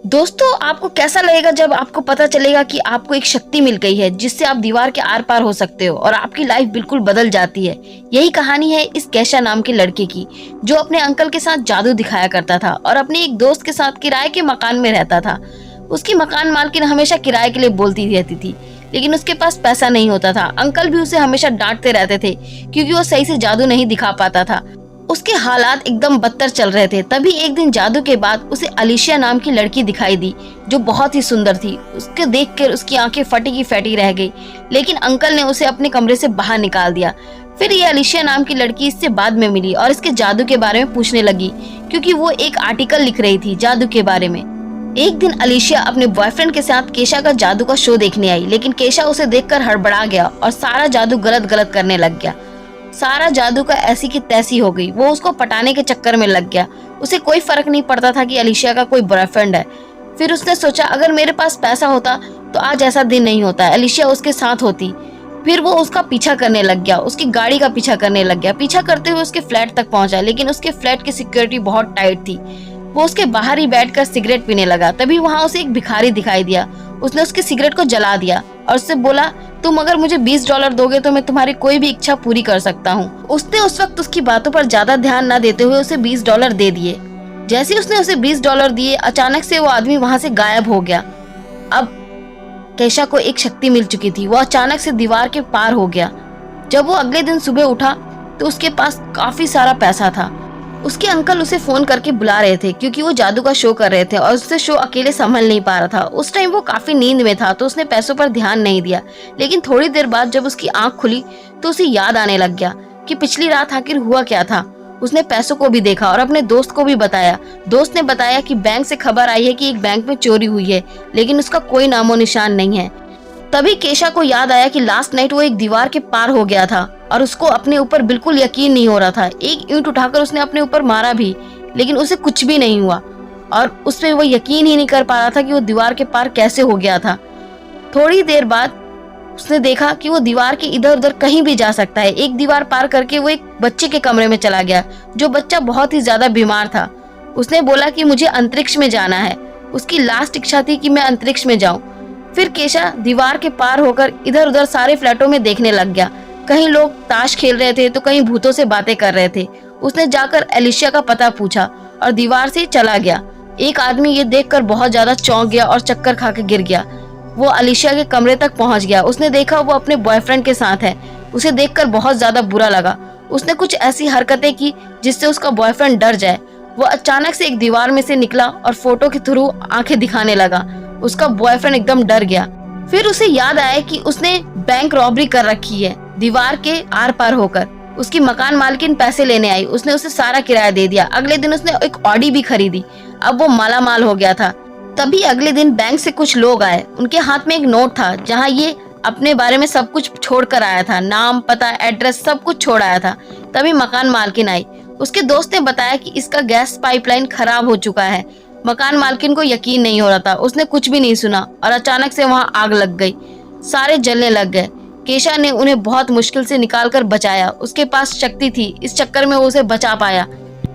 दोस्तों, आपको कैसा लगेगा जब आपको पता चलेगा कि आपको एक शक्ति मिल गई है जिससे आप दीवार के आर पार हो सकते हो और आपकी लाइफ बिल्कुल बदल जाती है। यही कहानी है इस केशा नाम के लड़के की, जो अपने अंकल के साथ जादू दिखाया करता था और अपने एक दोस्त के साथ किराए के मकान में रहता था। उसकी मकान मालकिन हमेशा किराए के लिए बोलती रहती थी, लेकिन उसके पास पैसा नहीं होता था। अंकल भी उसे हमेशा डांटते रहते थे क्योंकि वो सही से जादू नहीं दिखा पाता था। उसके हालात एकदम बदतर चल रहे थे। तभी एक दिन जादू के बाद उसे अलीशिया नाम की लड़की दिखाई दी, जो बहुत ही सुंदर थी। उसके देखकर उसकी आंखें फटी की फटी रह गई, लेकिन अंकल ने उसे अपने कमरे से बाहर निकाल दिया। फिर ये अलीशिया नाम की लड़की इससे बाद में मिली और इसके जादू के बारे में पूछने लगी, क्योंकि वो एक आर्टिकल लिख रही थी जादू के बारे में। एक दिन अलीशिया अपने बॉयफ्रेंड के साथ केशा का जादू का शो देखने आई, लेकिन केशा उसे देखकर हड़बड़ा गया और सारा जादू गलत गलत करने लग गया। सारा जादू का ऐसी की तैसी हो गई। वो उसको पटाने के चक्कर में लग गया। उसे कोई फर्क नहीं पड़ता था कि अलीशिया का कोई बॉयफ्रेंड है। फिर उसने सोचा, अगर मेरे पास पैसा होता तो आज ऐसा दिन नहीं होता, अलीशिया उसके साथ होती। फिर वो उसका पीछा करने लग गया, उसकी गाड़ी का पीछा करने लग गया। पीछा करते हुए उसके फ्लैट तक पहुंचा, लेकिन उसके फ्लैट की सिक्योरिटी बहुत टाइट थी। वो उसके बाहर ही बैठकर सिगरेट पीने लगा। तभी वहाँ उसे एक भिखारी दिखाई दिया। उसने उसकी सिगरेट को जला दिया और उससे बोला, तुम अगर मुझे $20 दोगे तो मैं तुम्हारी कोई भी इच्छा पूरी कर सकता हूँ। उसने उस वक्त उसकी बातों पर ज्यादा ध्यान न देते हुए उसे $20 दे दिए। जैसे ही उसने उसे $20 दिए, अचानक से वो आदमी वहाँ से गायब हो गया। अब केशा को एक शक्ति मिल चुकी थी। वो अचानक से दीवार के पार हो गया। जब वो अगले दिन सुबह उठा तो उसके पास काफी सारा पैसा था। उसके अंकल उसे फोन करके बुला रहे थे क्योंकि वो जादू का शो कर रहे थे और उससे शो अकेले संभल नहीं पा रहा था। उस टाइम वो काफी नींद में था, तो उसने पैसों पर ध्यान नहीं दिया। लेकिन थोड़ी देर बाद जब उसकी आंख खुली तो उसे याद आने लग गया कि पिछली रात आखिर हुआ क्या था। उसने पैसों को भी देखा और अपने दोस्त को भी बताया। दोस्त ने बताया कि बैंक से खबर आई है कि एक बैंक में चोरी हुई है, लेकिन उसका कोई नामो निशान नहीं है। तभी केशा को याद आया कि लास्ट नाइट वो एक दीवार के पार हो गया था और उसको अपने ऊपर बिल्कुल यकीन नहीं हो रहा था। एक ईंट उठाकर उसने अपने ऊपर मारा भी, लेकिन उसे कुछ भी नहीं हुआ और उस पे वो यकीन ही नहीं कर पा रहा था कि वो दीवार के पार कैसे हो गया था। थोड़ी देर बाद उसने देखा कि वो दीवार के इधर उधर कहीं भी जा सकता है। एक दीवार पार करके वो एक बच्चे के कमरे में चला गया, जो बच्चा बहुत ही ज्यादा बीमार था। उसने बोला कि मुझे अंतरिक्ष में जाना है। उसकी लास्ट इच्छा थी कि मैं अंतरिक्ष में जाऊं। फिर केशा दीवार के पार होकर इधर उधर सारे फ्लैटों में देखने लग गया। कहीं लोग ताश खेल रहे थे तो कहीं भूतों से बातें कर रहे थे। उसने जाकर अलीशिया का पता पूछा और दीवार से चला गया। एक आदमी ये देखकर बहुत ज्यादा चौंक गया और चक्कर खा के गिर गया। वो अलीशिया के कमरे तक पहुंच गया। उसने देखा वो अपने बॉयफ्रेंड के साथ है। उसे देखकर बहुत ज्यादा बुरा लगा। उसने कुछ ऐसी हरकतें की जिससे उसका बॉयफ्रेंड डर जाए। वो अचानक से एक दीवार में से निकला और फोटो के थ्रू आंखें दिखाने लगा। उसका बॉयफ्रेंड एकदम डर गया। फिर उसे याद आया कि उसने बैंक रॉबरी कर रखी है दीवार के आर पार होकर। उसकी मकान मालकिन पैसे लेने आई। उसने उसे सारा किराया दे दिया। अगले दिन उसने एक ऑडी भी खरीदी। अब वो माला माल हो गया था। तभी अगले दिन बैंक से कुछ लोग आए। उनके हाथ में एक नोट था जहाँ ये अपने बारे में सब कुछ छोड़ कर आया था। नाम, पता, एड्रेस सब कुछ छोड़ आया था। तभी मकान मालकिन आई। उसके दोस्त ने बताया कि इसका गैस पाइपलाइन खराब हो चुका है। मकान मालकिन को यकीन नहीं हो रहा था। उसने कुछ भी नहीं सुना और अचानक से वहाँ आग लग गई। सारे जलने लग गए। केशा ने उन्हें बहुत मुश्किल से निकालकर बचाया। उसके पास शक्ति थी, इस चक्कर में वो उसे बचा पाया।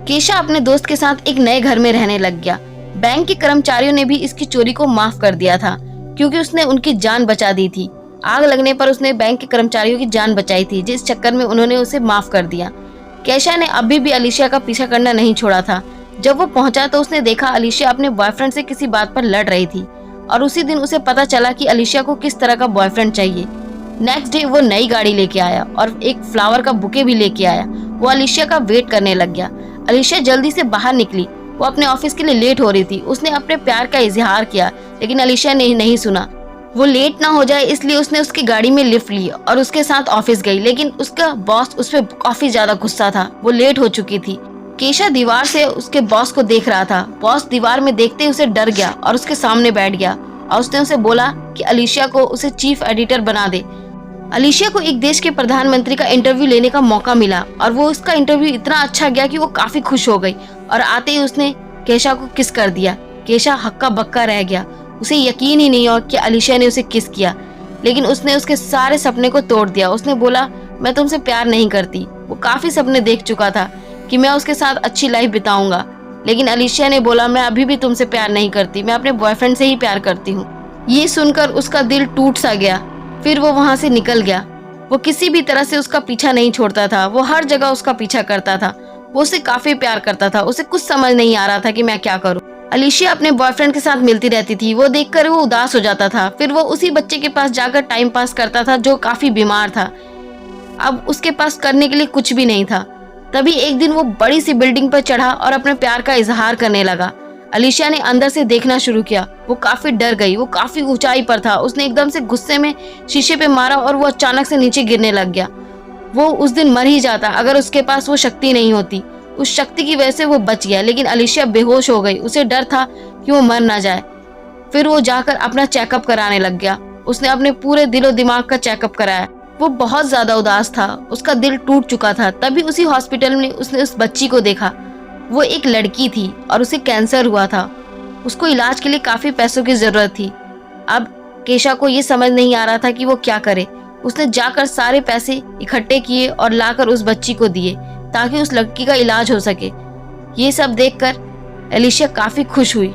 केशा अपने दोस्त के साथ एक नए घर में रहने लग गया। बैंक के कर्मचारियों ने भी इसकी चोरी को माफ कर दिया था क्योंकि उसने उनकी जान बचा दी थी। आग लगने पर उसने बैंक के कर्मचारियों की जान बचाई थी, जिस चक्कर में उन्होंने उसे माफ कर दिया। केशा ने अभी भी अलीशिया का पीछा करना नहीं छोड़ा था। जब वो पहुंचा तो उसने देखा अलीशिया अपने बॉयफ्रेंड से किसी बात पर लड़ रही थी और उसी दिन उसे पता चला कि अलीशिया को किस तरह का बॉयफ्रेंड चाहिए। नेक्स्ट डे वो नई गाड़ी लेके आया और एक फ्लावर का बुके भी लेके आया। वो अलीशिया का वेट करने लग गया। अलीशिया जल्दी से बाहर निकली। वो अपने ऑफिस के लिए लेट हो रही थी। उसने अपने प्यार का इजहार किया, लेकिन अलीशिया ने नहीं सुना। वो लेट ना हो जाए इसलिए उसने उसकी गाड़ी में लिफ्ट ली और उसके साथ ऑफिस गई, लेकिन उसका बॉस उस पर काफी ज्यादा गुस्सा था। वो लेट हो चुकी थी। केशा दीवार से उसके बॉस को देख रहा था। बॉस दीवार में देखते ही उसे डर गया और उसके सामने बैठ गया और उसने उसे बोला कि अलीशिया को उसे चीफ एडिटर बना दे। अलीशिया को एक देश के प्रधानमंत्री का इंटरव्यू लेने का मौका मिला और वो उसका इंटरव्यू इतना अच्छा गया कि वो काफी खुश हो गई और आते ही उसने केशा को किस कर दिया। केशा हक्का बक्का रह गया। उसे यकीन ही नहीं हुआ कि अलीशिया ने उसे किस किया, लेकिन उसने उसके सारे सपने को तोड़ दिया। उसने बोला, मैं तुमसे प्यार नहीं करती। वो काफी सपने देख चुका था कि मैं उसके साथ अच्छी लाइफ बिताऊंगा, लेकिन अलीशिया ने बोला, मैं अभी भी तुमसे प्यार नहीं करती, मैं अपने बॉयफ्रेंड से ही प्यार करती हूँ। ये सुनकर उसका दिल टूट सा गया। फिर वो वहाँ से निकल गया। वो किसी भी तरह से उसका पीछा नहीं छोड़ता था, वो हर जगह उसका पीछा करता था। वो उसे काफी प्यार करता था। उसे कुछ समझ नहीं आ रहा था कि मैं क्या करूँ। अलीशिया अपने बॉयफ्रेंड के साथ मिलती रहती थी। वो देखकर वो उदास हो जाता था। फिर वो उसी बच्चे के पास जाकर टाइम पास करता था जो काफी बीमार था। अब उसके पास करने के लिए कुछ भी नहीं था। तभी एक दिन वो बड़ी सी बिल्डिंग पर चढ़ा और अपने प्यार का इजहार करने लगा। अलीशिया ने अंदर से देखना शुरू किया। वो काफी डर गई। वो काफी ऊंचाई पर था। उसने एकदम से गुस्से में शीशे पे मारा और वो अचानक से नीचे गिरने लग गया। वो उस दिन मर ही जाता अगर उसके पास वो शक्ति नहीं होती। उस शक्ति की वजह से वो बच गया, लेकिन अलीशिया बेहोश हो गई। उसे डर था कि वो मर ना जाए। फिर वो जाकर अपना चेकअप कराने लग गया। उसने अपने पूरे दिलो दिमाग का चेकअप कराया। वो बहुत ज्यादा उदास था। उसका दिल टूट चुका था। तभी उसी हॉस्पिटल में उसने उस बच्ची को देखा। वो एक लड़की थी और उसे कैंसर हुआ था। उसको इलाज के लिए काफी पैसों की जरूरत थी। अब केशा को ये समझ नहीं आ रहा था कि वो क्या करे। उसने जाकर सारे पैसे इकट्ठे किए और लाकर उस बच्ची को दिए ताकि उस लड़की का इलाज हो सके। ये सब देखकर अलीशिया काफी खुश हुई,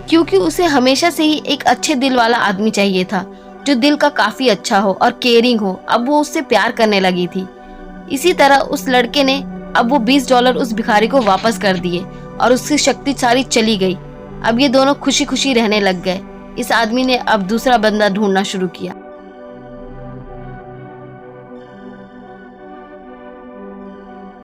क्योंकि उसे हमेशा से ही एक अच्छे दिल वाला आदमी चाहिए था, जो दिल का काफी अच्छा हो और केयरिंग हो। अब वो उससे प्यार करने लगी थी। इसी तरह उस लड़के ने अब वो $20 उस भिखारी को वापस कर दिए और उसकी शक्ति सारी चली गई। अब ये दोनों खुशी खुशी रहने लग गए। इस आदमी ने अब दूसरा बंदा ढूंढना शुरू किया।